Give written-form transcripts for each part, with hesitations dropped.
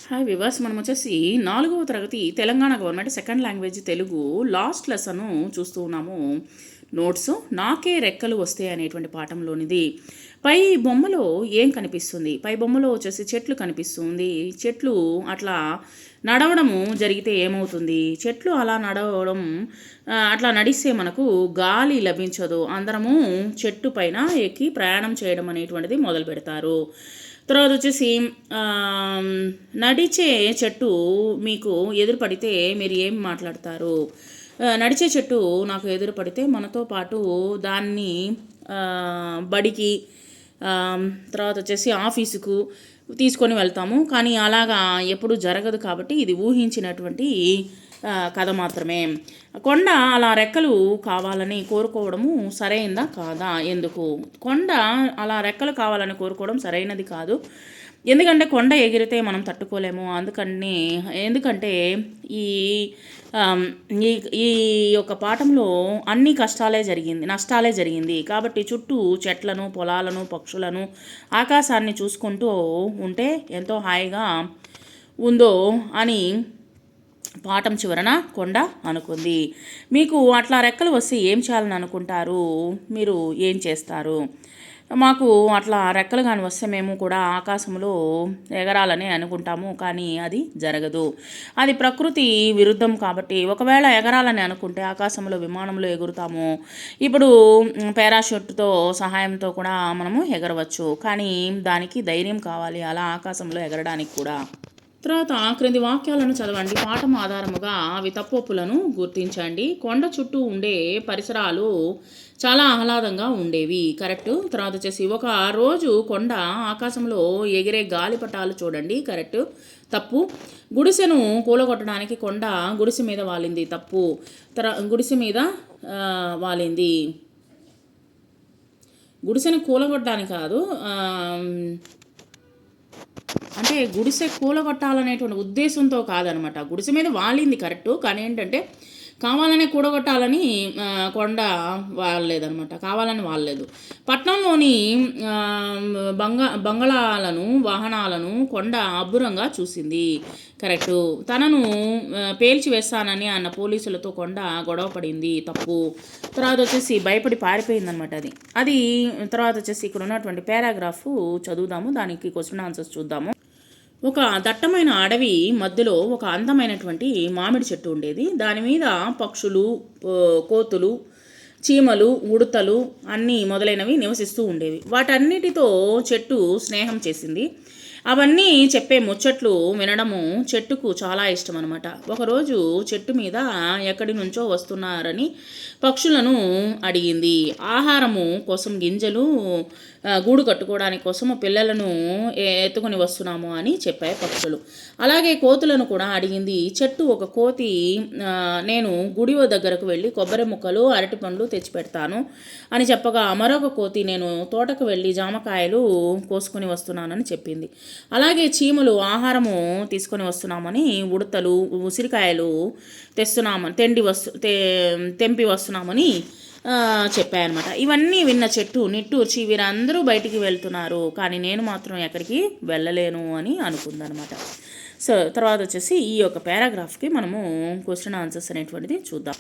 Hi viewers, మనం వచ్చేసి 4వ తరగతి Telangana government second language Telugu last lesson చూస్తూ ఉన్నాము. నోట్స్ నాకే రెక్కలు వస్తాయి అనేటువంటి పాఠంలోనిది. పై బొమ్మలో ఏం కనిపిస్తుంది? పై బొమ్మలో వచ్చేసి చెట్లు కనిపిస్తుంది. చెట్లు అట్లా నడవడము జరిగితే ఏమవుతుంది? చెట్లు అలా నడవడం అట్లా నడిస్తే మనకు గాలి లభించదు. అందరము చెట్టు పైన ఎక్కి ప్రయాణం చేయడం అనేటువంటిది మొదలు పెడతారు. తర్వాత వచ్చేసి నడిచే చెట్టు మీకు ఎదురు పడితే మీరు ఏం మాట్లాడతారు? నడిచే చెట్టు నాకు ఎదురు పడితే మనతో పాటు దాన్ని బడికి, తర్వాత వచ్చేసి ఆఫీసుకు తీసుకొని వెళ్తాము. కానీ అలాగా ఎప్పుడు జరగదు కాబట్టి ఇది ఊహించినటువంటి కథ మాత్రమే. కొండ అలా రెక్కలు కావాలని కోరుకోవడము సరైనదా కాదా? ఎందుకు? కొండ అలా రెక్కలు కావాలని కోరుకోవడం సరైనది కాదు. ఎందుకంటే కొండ ఎగిరితే మనం తట్టుకోలేము. ఎందుకంటే ఈ ఈ యొక్క పాఠంలో అన్ని నష్టాలే జరిగింది. కాబట్టి చుట్టూ చెట్లను, పొలాలను, పక్షులను, ఆకాశాన్ని చూసుకుంటూ ఉంటే ఎంతో హాయిగా ఉందో అని పాఠం చివరన కొండ అనుకుంది. మీకు అట్లా రెక్కలు వస్తే ఏం చేయాలని అనుకుంటారు? మీరు ఏం చేస్తారు? మాకు అట్లా రెక్కలు కానీ వస్తే మేము కూడా ఆకాశంలో ఎగరాలని అనుకుంటాము. కానీ అది జరగదు. అది ప్రకృతి విరుద్ధం కాబట్టి ఒకవేళ ఎగరాలని అనుకుంటే ఆకాశంలో విమానంలో ఎగురుతాము. ఇప్పుడు పారాషూట్తో సహాయంతో కూడా మనము ఎగరవచ్చు. కానీ దానికి ధైర్యం కావాలి అలా ఆకాశంలో ఎగరడానికి కూడా. తర్వాత క్రింది వాక్యాలను చదవండి. పాఠం ఆధారముగా అవి తప్పొప్పులను గుర్తించండి. కొండ చుట్టూ ఉండే పరిసరాలు చాలా ఆహ్లాదంగా ఉండేవి. కరెక్ట్. తర్వాత వచ్చేసి ఒక రోజు కొండ ఆకాశంలో ఎగిరే గాలిపటాలు చూడండి. కరెక్ట్. తప్పు. గుడిసెను కూలగొట్టడానికి కొండ గుడిసె మీద వాలింది. తప్పు. గుడిసె మీద వాలింది. గుడిసెను కూలగొట్టడానికి కాదు, అంటే గుడిసె కూలగొట్టాలనేటువంటి ఉద్దేశంతో కాదనమాట. గుడిసె మీద వాలింది కరెక్టు. కానీ ఏంటంటే కావాలనే కూడగొట్టాలని కొండ వాడలేదనమాట. కావాలని వాడలేదు. పట్నంలోని బంగళాలను, వాహనాలను కొండ అబ్బురంగా చూసింది. కరెక్టు. తనను పేల్చివేస్తానని అన్న పోలీసులతో కొండ గొడవ పడింది. తప్పు. తర్వాత వచ్చేసి భయపడి పారిపోయిందనమాట. అది తర్వాత వచ్చేసి ఇక్కడ ఉన్నటువంటి పారాగ్రాఫ్ చదువుదాము. దానికి క్వశ్చన్ ఆన్సర్స్ చూద్దాము. ఒక దట్టమైన అడవి మధ్యలో ఒక అందమైనటువంటి మామిడి చెట్టు ఉండేది. దాని మీద పక్షులు, కోతులు, చీమలు, ఉడతలు అన్నీ మొదలైనవి నివసిస్తూ ఉండేవి. వాటన్నిటితో చెట్టు స్నేహం చేసింది. అవన్నీ చెప్పే ముచ్చట్లు వినడము చెట్టుకు చాలా ఇష్టం అనమాట. ఒకరోజు చెట్టు మీద ఎక్కడి నుంచో వస్తున్నారని పక్షులను అడిగింది. ఆహారము కోసం గింజలు, గూడు కట్టుకోవడానికి కోసము పిల్లలను ఎత్తుకొని వస్తున్నాము అని చెప్పాయి పక్షులు. అలాగే కోతులను కూడా అడిగింది. ఒక కోతి నేను గుడి దగ్గరకు వెళ్ళి కొబ్బరి ముక్కలు, అరటి పండ్లు తెచ్చిపెడతాను అని చెప్పగా, మరొక కోతి నేను తోటకు వెళ్ళి జామకాయలు కోసుకొని వస్తున్నానని చెప్పింది. అలాగే చీమలు ఆహారము తీసుకొని వస్తున్నామని, ఉడతలు ఉసిరికాయలు తెంపి వస్తున్నామని చెప్పాయన్నమాట. ఇవన్నీ విన్న చెట్టు నిట్టూర్చి వీరందరూ బయటికి వెళ్తున్నారు, కానీ నేను మాత్రం ఎక్కడికి వెళ్ళలేను అని అనుకుందనమాట. సో తర్వాత వచ్చేసి ఈ యొక్క పారాగ్రాఫ్కి మనము క్వశ్చన్ ఆన్సర్స్ అనేటువంటిది చూద్దాం.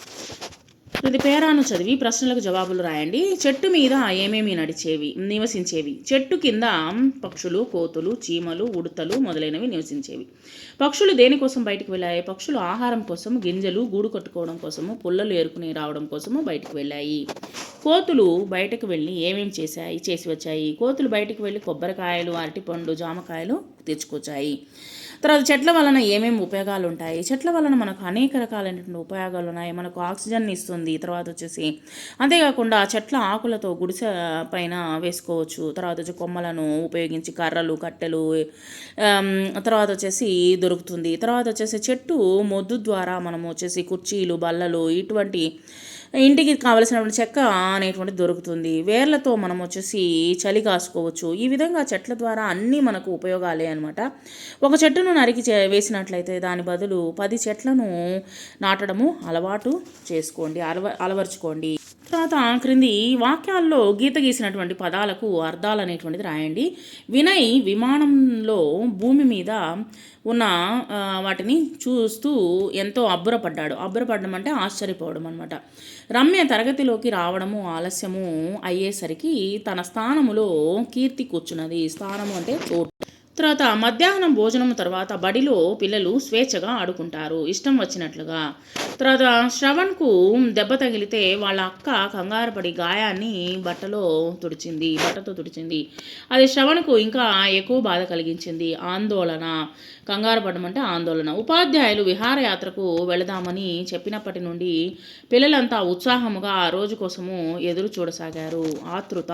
ఇది పేరాను చదివి ప్రశ్నలకు జవాబులు రాయండి. చెట్టు మీద ఏమేమి నివసించేవి? చెట్టు కింద పక్షులు, కోతులు, చీమలు, ఉడతలు మొదలైనవి నివసించేవి. పక్షులు దేనికోసం బయటకు వెళ్ళాయి? పక్షులు ఆహారం కోసం, గింజలు గూడు కట్టుకోవడం కోసము, పుల్లలు ఏరుకుని రావడం కోసము బయటకు వెళ్ళాయి. కోతులు బయటకు వెళ్ళి ఏమేమి చేసి వచ్చాయి? కోతులు బయటకు వెళ్ళి కొబ్బరికాయలు, అరటిపండ్లు, జామకాయలు తెచ్చుకొచ్చాయి. తర్వాత చెట్ల వలన ఏమేమి ఉపయోగాలు ఉంటాయి? చెట్ల వలన మనకు అనేక రకాలైనటువంటి ఉపయోగాలు ఉన్నాయి. మనకు ఆక్సిజన్ ఇస్తుంది. తర్వాత వచ్చేసి అంతేకాకుండా చెట్ల ఆకులతో గుడిసె పైన వేసుకోవచ్చు. తర్వాత వచ్చి కొమ్మలను ఉపయోగించి కర్రలు, కట్టెలు తర్వాత వచ్చేసి దొరుకుతుంది. తర్వాత వచ్చేసి చెట్టు మొద్దు ద్వారా మనం వచ్చేసి కుర్చీలు, బల్లలు ఇటువంటి ఇంటికి కావలసినటువంటి చెక్క అనేటువంటిది దొరుకుతుంది. వేర్లతో మనం వచ్చేసి చలి కాసుకోవచ్చు. ఈ విధంగా చెట్ల ద్వారా అన్నీ మనకు ఉపయోగాలే అనమాట. ఒక చెట్టును నరికి వేసినట్లయితే దాని బదులు 10 చెట్లను నాటడము అలవాటు చేసుకోండి, అలవర్చుకోండి. తర్వాత క్రింది వాక్యాల్లో గీత గీసినటువంటి పదాలకు అర్థాలు అనేటువంటిది రాయండి. వినయ్ విమానంలో భూమి మీద ఉన్న వాటిని చూస్తూ ఎంతో అబ్బురపడడం అంటే ఆశ్చర్యపోవడం అనమాట. రమ్య తరగతిలోకి రావడము ఆలస్యము అయ్యేసరికి తన స్థానములో కీర్తి కూర్చున్నది. స్థానము అంటే చోటు. తర్వాత మధ్యాహ్నం భోజనం తర్వాత బడిలో పిల్లలు స్వేచ్ఛగా ఆడుకుంటారు ఇష్టం వచ్చినట్లుగా. తర్వాత శ్రవణ్కు దెబ్బ తగిలితే వాళ్ళ అక్క కంగారు పడి గాయాన్ని బట్టతో తుడిచింది. అది శ్రవణ్కు ఇంకా ఎక్కువ బాధ కలిగించింది. ఆందోళన, కంగారు పడడం అంటే ఆందోళన. ఉపాధ్యాయులు విహారయాత్రకు వెళదామని చెప్పినప్పటి నుండి పిల్లలంతా ఉత్సాహముగా ఆ రోజు కోసము ఎదురు చూడసాగారు. ఆతృత.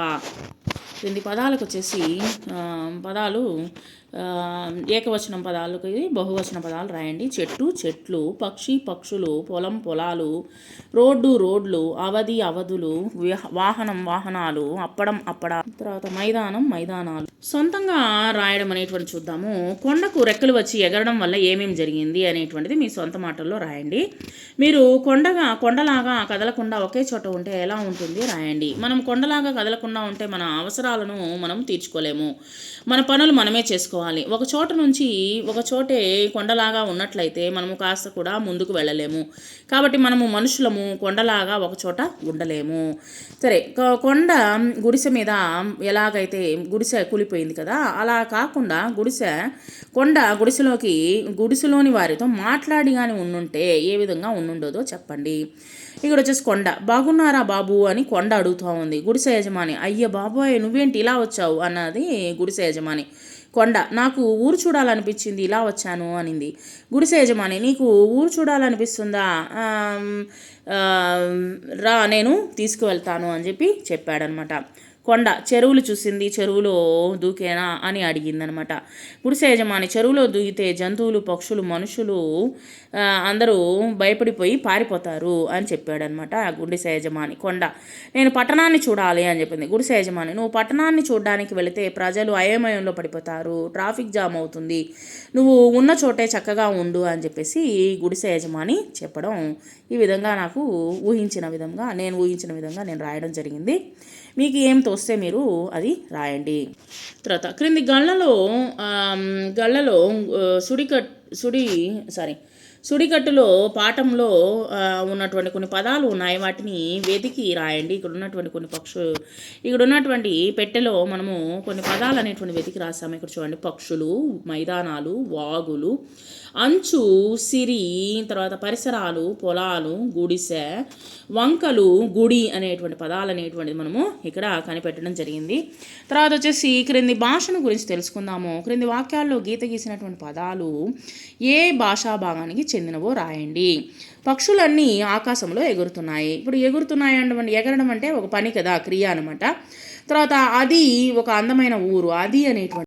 దీని పదాలకు వచ్చేసి పదాలు ఏకవచనం పదాలకు బహువచన పదాలు రాయండి. చెట్టు చెట్లు, పక్షి పక్షులు, పొలం పొలాలు, రోడ్డు రోడ్లు, అవధి అవధులు, వాహనం వాహనాలు, అప్పడం అప్పడాలు. తర్వాత మైదానం మైదానాలు. సొంతంగా రాయడం అనేటువంటి చూద్దాము. కొండకు రెక్కలు వచ్చి ఎగరడం వల్ల ఏమేమి జరిగింది అనేటువంటిది మీ సొంత మాటల్లో రాయండి. మీరు కొండలాగా కదలకుండా ఒకే చోట ఉంటే ఎలా ఉంటుంది రాయండి. మనం కొండలాగా కదలకుండా ఉంటే మన అవసరాలను మనం తీర్చుకోలేము. మన పనులు మనమే చేసుకోవాలి. ఒక చోట నుంచి ఒక చోటే కొండలాగా ఉన్నట్లయితే మనము కాస్త కూడా ముందుకు వెళ్ళలేము. కాబట్టి మనము మనుషులము కొనలాగా ఒక చోట ఉండలేము. సరే, కొండ గుడిసె మీద ఎలాగైతే గుడిసె కూలిపోయింది కదా, అలా కాకుండా గుడిసెలోని వారితో మాట్లాడి కానీ ఉండుంటే ఏ విధంగా ఉండుండదో చెప్పండి. ఇక్కడ వచ్చేసి కొండ. బాగున్నారా బాబు అని కొండ అడుగుతూ ఉంది. గుడిసె యజమాని, అయ్య బాబోయ్ నువ్వేంటి ఇలా వచ్చావు అన్నది గుడిసె యజమాని. కొండ, నాకు ఊరు చూడాలనిపించింది ఇలా వచ్చాను అనింది. గుడిసె యజమాని, నీకు ఊరు చూడాలనిపిస్తుందా, రా నేను తీసుకువెళ్తాను అని చెప్పాడనమాట. కొండ, చెరువులు చూసింది, చెరువులో దూకేనా అని అడిగిందనమాట. గుడిసె యజమాని, చెరువులో దూకితే జంతువులు పక్షులు మనుషులు అందరూ భయపడిపోయి పారిపోతారు అని చెప్పాడనమాట గుడిసె యజమాని. కొండ, నేను పట్టణాన్ని చూడాలి అని చెప్పింది. గుడిసె యజమాని, నువ్వు పట్టణాన్ని చూడడానికి వెళితే ప్రజలు అయోమయంలో పడిపోతారు, ట్రాఫిక్ జామ్ అవుతుంది, నువ్వు ఉన్న చోటే చక్కగా ఉండు అని చెప్పేసి గుడిసె యజమాని చెప్పడం. ఈ విధంగా నేను ఊహించిన విధంగా నేను రాయడం జరిగింది. మీకు ఏం తోస్తే మీరు అది రాయండి. తర్వాత క్రింది గళ్ళలో సుడికట్టులో పాఠంలో ఉన్నటువంటి కొన్ని పదాలు ఉన్నాయి. వాటిని వెతికి రాయండి. ఇక్కడ ఉన్నటువంటి పెట్టెలో మనము కొన్ని పదాలు అనేటువంటి వెతికి రాసాము. ఇక్కడ చూడండి, పక్షులు, మైదానాలు, వాగులు, అంచు, సిరి, తర్వాత పరిసరాలు, పొలాలు, గుడిసె, వంకలు, గుడి అనేటువంటి పదాలు అనేటువంటిది మనము ఇక్కడ కనిపెట్టడం జరిగింది. తర్వాత వచ్చేసి క్రింది భాషను గురించి తెలుసుకుందాము. క్రింది వాక్యాల్లో గీత గీసినటువంటి పదాలు ఏ భాషా భాగానికి చెందినవో రాయండి. పక్షులన్నీ ఆకాశంలో ఎగురుతున్నాయి. ఇప్పుడు ఎగరడం అంటే ఒక పని కదా, క్రియ అనమాట. తర్వాత అది ఒక అందమైన ఊరు. అది అనేటువంటి